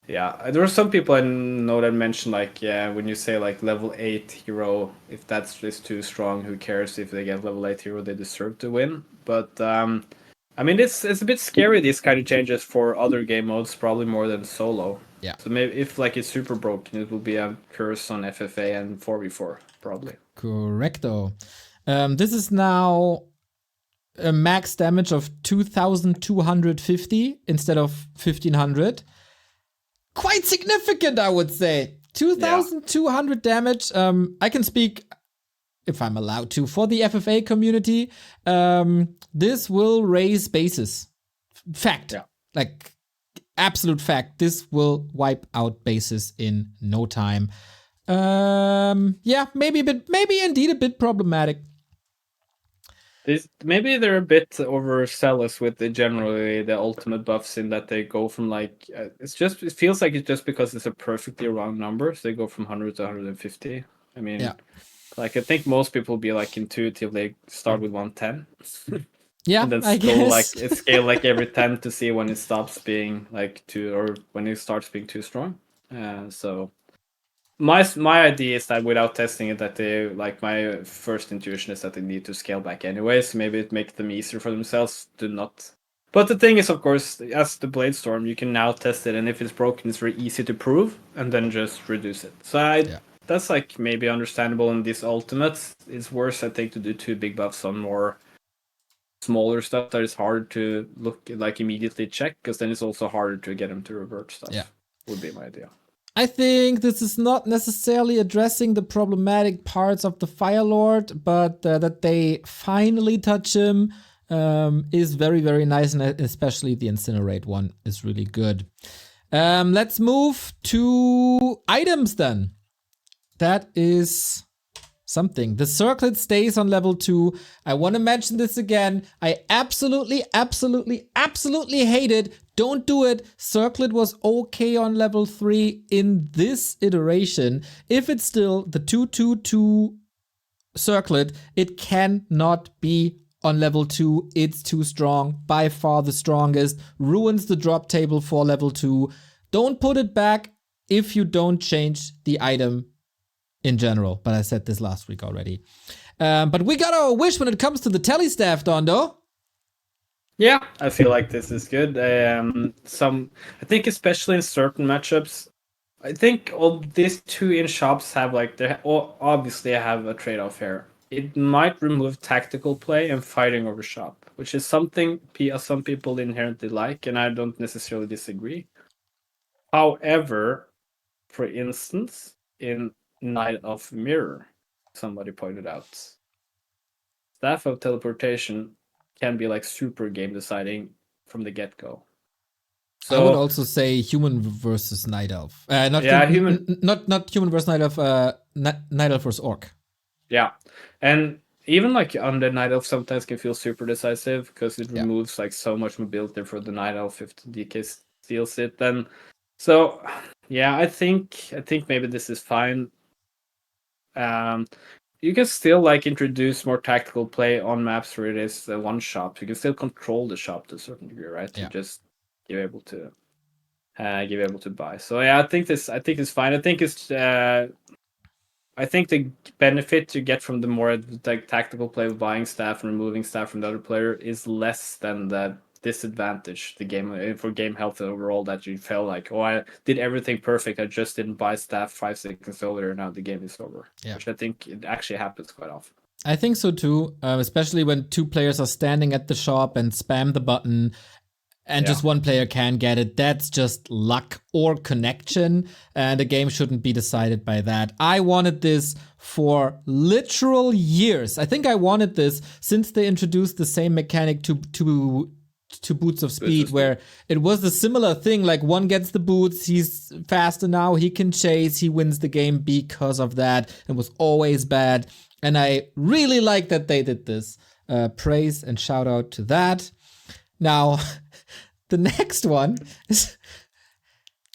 Speaker 2: yeah, there are some people I know that mention when you say like level 8 hero, if that's just too strong, who cares if they get level 8 hero? They deserve to win. But I mean, it's a bit scary, these kind of changes for other game modes, probably more than solo.
Speaker 1: Yeah.
Speaker 2: So maybe if like it's super broken, it will be a curse on FFA and 4v4 probably.
Speaker 1: Correcto. This is now a max damage of 2,250 instead of 1,500. Quite significant, I would say. 2,200 damage. I can speak, if I'm allowed to, for the FFA community. This will raise bases. Fact.
Speaker 2: Yeah.
Speaker 1: Like, absolute fact. This will wipe out bases in no time. Yeah, maybe indeed a bit problematic.
Speaker 2: Maybe they're a bit overzealous with generally the ultimate buffs in that they go from like it feels like it's just because it's a perfectly round number, so they go from 100 to 150. I mean, like I think most people will be like intuitively start with 110.
Speaker 1: Yeah,
Speaker 2: and then
Speaker 1: I guess.
Speaker 2: scale like every 10 to see when it stops being like too, or when it starts being too strong. So my idea is that without testing it, that they like my first intuition is that they need to scale back anyway. So maybe it makes them easier for themselves to not. But the thing is, of course, as the Blade Storm, you can now test it, and if it's broken, it's very easy to prove, and then just reduce it. So that's like maybe understandable in these ultimates. It's worse, I think, to do 2 big buffs on more smaller stuff that is hard to look like immediately check, because then it's also harder to get them to revert stuff.
Speaker 1: Yeah,
Speaker 2: would be my idea.
Speaker 1: I think this is not necessarily addressing the problematic parts of the Firelord, but that they finally touch him is very, very nice, and especially the Incinerate one is really good. Let's move to items then. That is something. The circlet stays on level 2. I want to mention this again. I absolutely hate it. Don't do it. Circlet was okay on level 3 in this iteration. If it's still the 2/2/2 circlet, it cannot be on level 2. It's too strong. By far the strongest. Ruins the drop table for level 2. Don't put it back if you don't change the item in general, but I said this last week already. But we got our wish when it comes to the telestaff, Dondo.
Speaker 2: Yeah, I feel like this is good. I think especially in certain matchups, I think all these 2 in shops have like they obviously have a trade-off here. It might remove tactical play and fighting over shop, which is something some people inherently like, and I don't necessarily disagree. However, for instance, in Night of Mirror, somebody pointed out, Staff of Teleportation can be like super game deciding from the get-go. So,
Speaker 1: I would also say human versus night elf. Not human versus night elf. Night elf versus orc.
Speaker 2: Yeah, and even like Undead Night Elf sometimes can feel super decisive because it removes like so much mobility for the Night Elf if the DK steals it. Then, so yeah, I think maybe this is fine. You can still like introduce more tactical play on maps where it is one shop. You can still control the shop to a certain degree, right?
Speaker 1: Yeah.
Speaker 2: You just you're able to buy. So yeah, I think it's fine. I think the benefit you get from the more like tactical play of buying staff and removing staff from the other player is less than the disadvantage the game for game health overall, that you felt like, oh, I did everything perfect, I just didn't buy staff 5 seconds earlier, now the game is over.
Speaker 1: Yeah.
Speaker 2: Which I think it actually happens quite often.
Speaker 1: I think so too, especially when two players are standing at the shop and spam the button and just one player can get it. That's just luck or connection, and the game shouldn't be decided by that. I wanted this for literal years. I think I wanted this since they introduced the same mechanic to Boots of Speed, where it was a similar thing. Like, one gets the boots, he's faster now, he can chase, he wins the game because of that. It was always bad, and I really like that they did this. Praise and shout out to that. Now, the next one is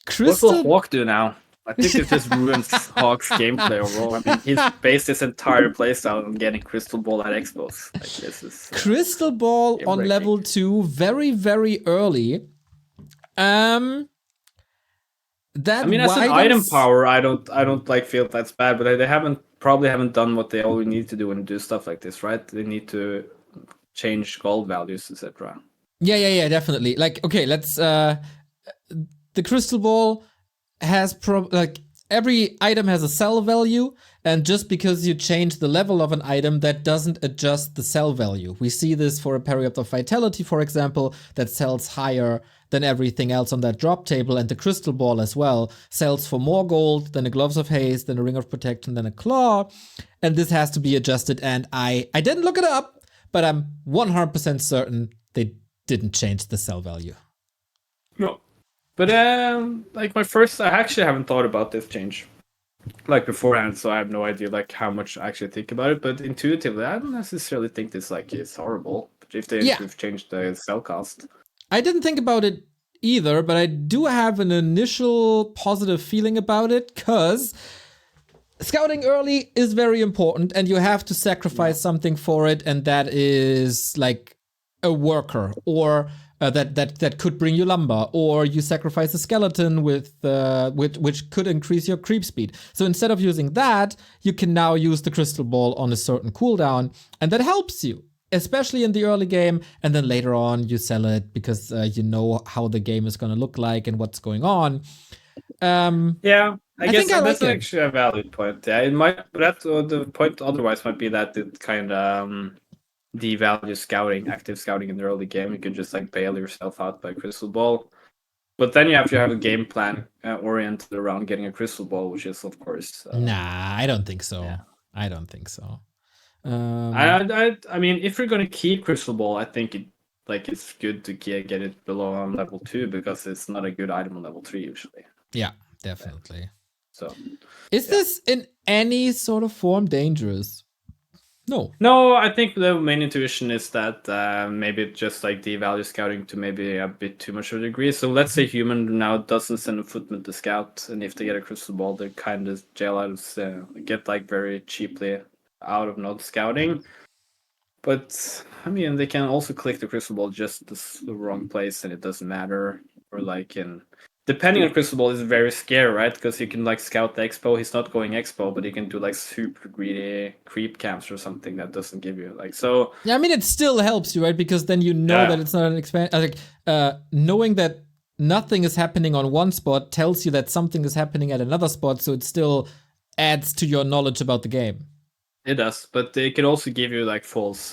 Speaker 1: Crystal.
Speaker 2: What will Hawk do now? I think it just ruins Hawk's gameplay overall. I mean, he's based his entire playstyle on getting Crystal Ball at expos. Like, this is
Speaker 1: Crystal Ball on level 2, very, very early. That
Speaker 2: I mean, as an item power, I don't like feel that's bad, but they probably haven't done what they always need to do when do stuff like this, right? They need to change gold values, etc.
Speaker 1: Yeah, definitely. Like, okay, let's the Crystal Ball has every item has a sell value, and just because you change the level of an item, that doesn't adjust the sell value. We see this for a Period of Vitality, for example, that sells higher than everything else on that drop table, and the Crystal Ball as well sells for more gold than a Gloves of Haste, than a Ring of Protection, than a Claw, and this has to be adjusted. And I didn't look it up, but I'm 100% certain they didn't change the sell value.
Speaker 2: No. But like I actually haven't thought about this change like beforehand, so I have no idea like how much I actually think about it. But intuitively, I don't necessarily think this like is horrible. If they've changed the sell cost,
Speaker 1: I didn't think about it either, but I do have an initial positive feeling about it, because scouting early is very important, and you have to sacrifice something for it, and that is like a worker, or that could bring you lumber, or you sacrifice a skeleton with which could increase your creep speed. So instead of using that, you can now use the Crystal Ball on a certain cooldown, and that helps you, especially in the early game. And then later on, you sell it because you know how the game is going to look like and what's going on.
Speaker 2: Yeah, I guess that's actually a valid point. Yeah, it might. But the point otherwise might be that it kind of devalue scouting, active scouting in the early game. You could just like bail yourself out by Crystal Ball, but then you have to have a game plan oriented around getting a Crystal Ball, which is of course.
Speaker 1: Nah, I don't think so. Yeah. I don't think so.
Speaker 2: I mean, if you're gonna keep Crystal Ball, I think it's good to get it below on level 2, because it's not a good item on level 3 usually.
Speaker 1: Yeah, definitely.
Speaker 2: So,
Speaker 1: is this in any sort of form dangerous?
Speaker 2: No, I think the main intuition is that maybe it just like devalue scouting to maybe a bit too much of a degree. So let's say human now doesn't send a footman to scout, and if they get a Crystal Ball, they kind of jail items get like very cheaply out of not scouting. But I mean, they can also click the Crystal Ball just the wrong place, and it doesn't matter. Or like depending on Crystal Ball is very scary, right? Because you can like scout the expo. He's not going expo, but you can do like super greedy creep camps or something that doesn't give you like so.
Speaker 1: Yeah, I mean, it still helps you, right? Because then you know that it's not an expansion. Knowing that nothing is happening on one spot tells you that something is happening at another spot, so it still adds to your knowledge about the game.
Speaker 2: It does, but it can also give you like false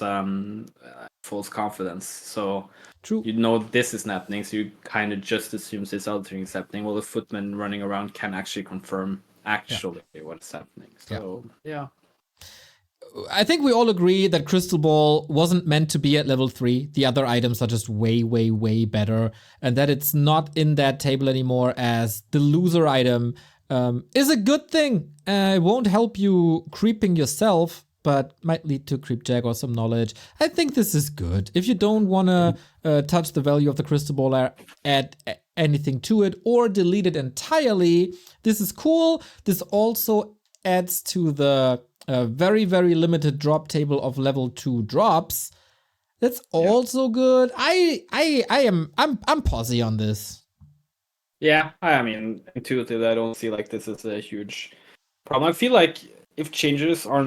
Speaker 2: confidence. So
Speaker 1: true,
Speaker 2: you know this is happening, so you kind of just assume this other thing is happening. Well, the footman running around can actually confirm what's happening. So yeah.
Speaker 1: I think we all agree that Crystal Ball wasn't meant to be at level 3. The other items are just way, way, way better, and that it's not in that table anymore as the loser item is a good thing. It won't help you creeping yourself, but might lead to creep jag or some knowledge. I think this is good. If you don't want to touch the value of the Crystal Ball or add anything to it or delete it entirely, this is cool. This also adds to the very, very limited drop table of level 2 drops. That's also good. I'm posy on this.
Speaker 2: Yeah, I mean, intuitively, I don't see like this as a huge problem. I feel like if changes are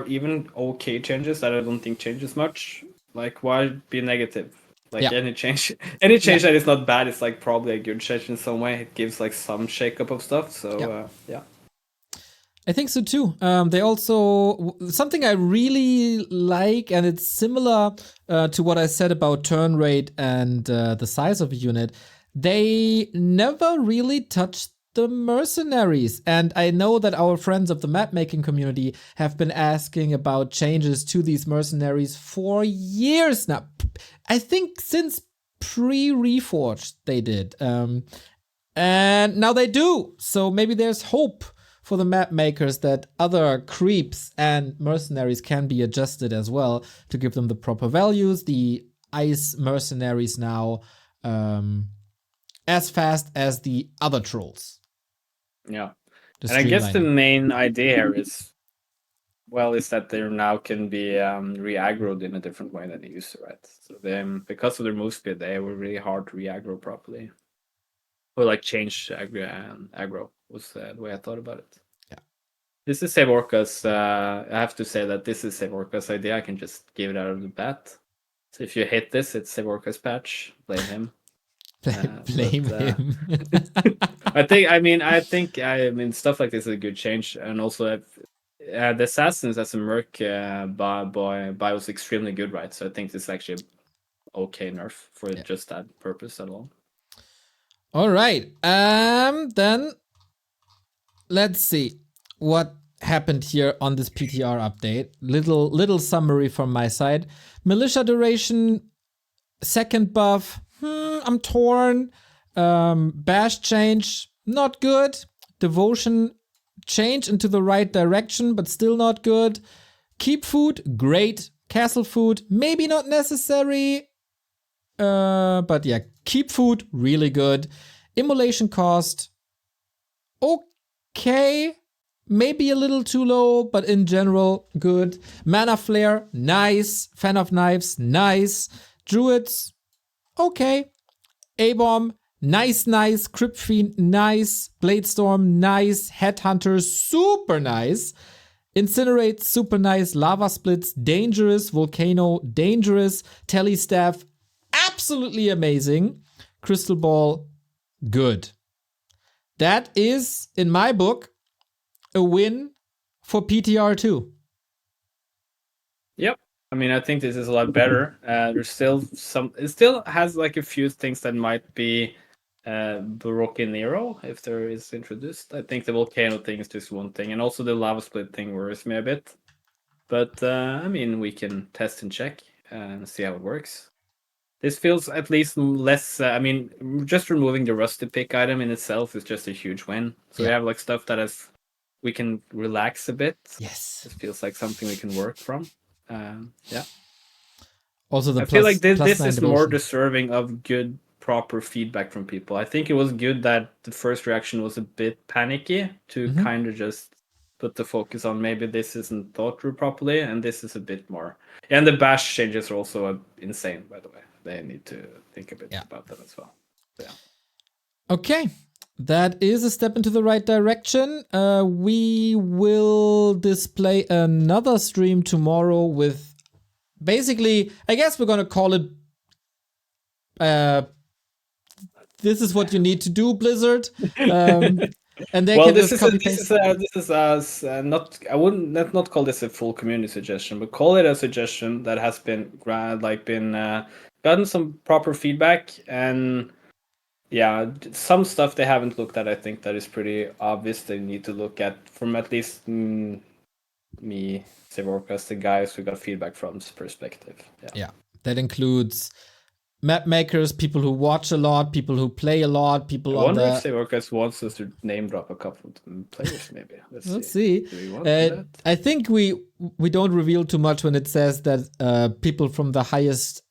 Speaker 2: even okay changes that I don't think changes much, like why be negative? Like any change that is not bad is like probably a good change in some way. It gives like some shakeup of stuff. So yeah.
Speaker 1: I think so too. They also, something I really like, and it's similar to what I said about turn rate and the size of a unit. They never really touched the mercenaries. And I know that our friends of the map making community have been asking about changes to these mercenaries for years now. I think since pre-Reforged they did. And now they do. So maybe there's hope for the map makers that other creeps and mercenaries can be adjusted as well to give them the proper values. The ice mercenaries now as fast as the other trolls.
Speaker 2: Yeah. And I guess the main idea here is that they now can be re-aggroed in a different way than they used to, right? So then, because of their move speed, they were really hard to re-aggro properly. Or like change aggro was the way I thought about it.
Speaker 1: Yeah.
Speaker 2: This is Save Orca's, I have to say that this is Save Orca's idea. I can just give it out of the bat. So if you hate this, it's Save Orca's patch. Blame him.
Speaker 1: Blame him.
Speaker 2: I think stuff like this is a good change, and also the assassins as a merc buy was extremely good, right? So I think this is actually okay nerf for just that purpose alone.
Speaker 1: All right. Then let's see what happened here on this PTR update. Little summary from my side. Militia duration, second buff. I'm torn. Bash change, not good. Devotion change into the right direction, but still not good. Keep food, great. Castle food, maybe not necessary. But yeah, keep food, really good. Immolation cost, okay. Maybe a little too low, but in general, good. Mana flare, nice. Fan of knives, nice. Druids, okay. A-bomb, nice. Crypt Fiend, nice. Bladestorm, nice. Headhunter, super nice. Incinerate, super nice. Lava Splits, dangerous. Volcano, dangerous. Telestaff, absolutely amazing. Crystal Ball, good. That is, in my book, a win for PTR 2.
Speaker 2: Yep. I mean, I think this is a lot better. There's still it still has like a few things that might be Baroque Nero if there is introduced. I think the volcano thing is just one thing, and also the lava split thing worries me a bit. But I mean, we can test and check and see how it works. This feels at least less. I mean, just removing the rusty pick item in itself is just a huge win. So we have like stuff that we can relax a bit.
Speaker 1: Yes,
Speaker 2: it feels like something we can work from. Yeah.
Speaker 1: Also,
Speaker 2: I feel like this is more deserving of good, proper feedback from people. I think it was good that the first reaction was a bit panicky to kind of just put the focus on maybe this isn't thought through properly, and this is a bit more. And the bash changes are also insane, by the way. They need to think a bit about that as well. Yeah.
Speaker 1: Okay. That is a step into the right direction. We will display another stream tomorrow with basically, I guess we're going to call it this is what you need to do, Blizzard. And they can just copy paste.
Speaker 2: This is not. I wouldn't not call this a full community suggestion, but call it a suggestion that has been gotten some proper feedback, and some stuff they haven't looked at. I think that is pretty obvious. They need to look at from at least me, Sevorkas, the guys we got feedback from's perspective.
Speaker 1: Yeah, that includes map makers, people who watch a lot, people who play a lot, people
Speaker 2: I wonder if Sevorkas wants us to name drop a couple of players, maybe. Let's see. Do we want that?
Speaker 1: I think we don't reveal too much when it says that people from the highest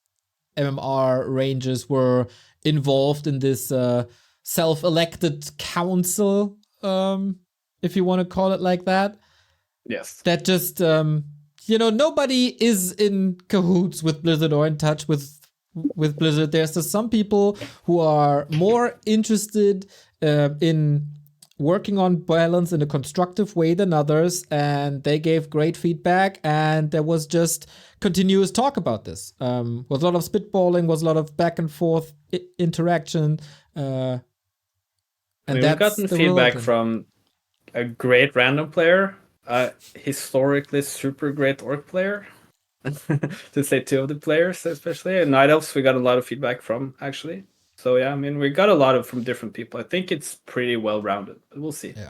Speaker 1: MMR ranges were involved in this self-elected council if you want to call it like that.
Speaker 2: Yes.
Speaker 1: That just, nobody is in cahoots with Blizzard or in touch with Blizzard. There's just some people who are more interested in working on balance in a constructive way than others, and they gave great feedback, and there was just continuous talk about this. Was a lot of spitballing, was a lot of back and forth interaction, and
Speaker 2: we've gotten feedback from a great random player, historically super great orc player, to say two of the players especially, and Night Elves we got a lot of feedback from actually. So yeah, I mean we got a lot of from different people. I think it's pretty well rounded, but we'll see.
Speaker 1: Yeah.